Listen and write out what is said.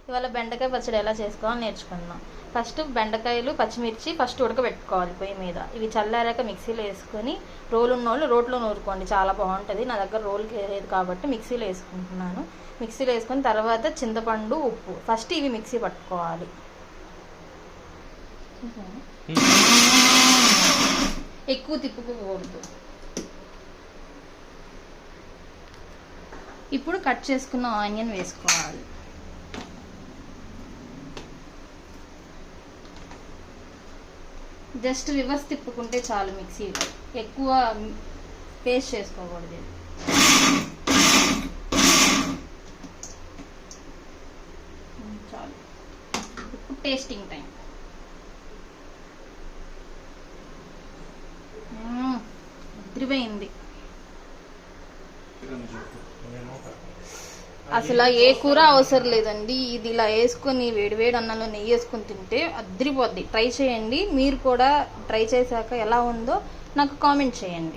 ఇవాళ బెండకాయ పచ్చడి ఎలా చేసుకోవాలో నేర్చుకుందాం. ఫస్ట్ బెండకాయలు పచ్చిమిర్చి ఫస్ట్ ఉడకబెట్టుకోవాలి పొయ్యి మీద. ఇవి చల్లారాక మిక్సీలో వేసుకొని, రోలు ఉన్నోళ్ళు రోట్లో నూరుకోండి, చాలా బాగుంటుంది. నా దగ్గర రోల్కి లేదు కాబట్టి మిక్సీలో వేసుకుంటున్నాను. మిక్సీలో వేసుకొని తర్వాత చింతపండు, ఉప్పు, ఫస్ట్ ఇవి మిక్సీ పట్టుకోవాలి. ఎక్కువ తిప్పుకోకూడదు. ఇప్పుడు కట్ చేసుకున్న ఆనియన్ వేసుకోవాలి. జస్ట్ రివర్స్ తిప్పుకుంటే చాలు మిక్సీలో, ఎక్కువ పేస్ట్ చేసుకోకూడదు. చాలు. ఇప్పుడు టేస్టింగ్ టైం. అదిరిపోయింది. అసలు ఏ కూర అవసరం లేదండి, ఇది ఇలా వేసుకొని వేడివేడి అన్నంలో నెయ్యి వేసుకొని తింటే అదిరిపోద్ది. ట్రై చేయండి. మీరు కూడా ట్రై చేశాక ఎలా ఉందో నాకు కామెంట్ చేయండి.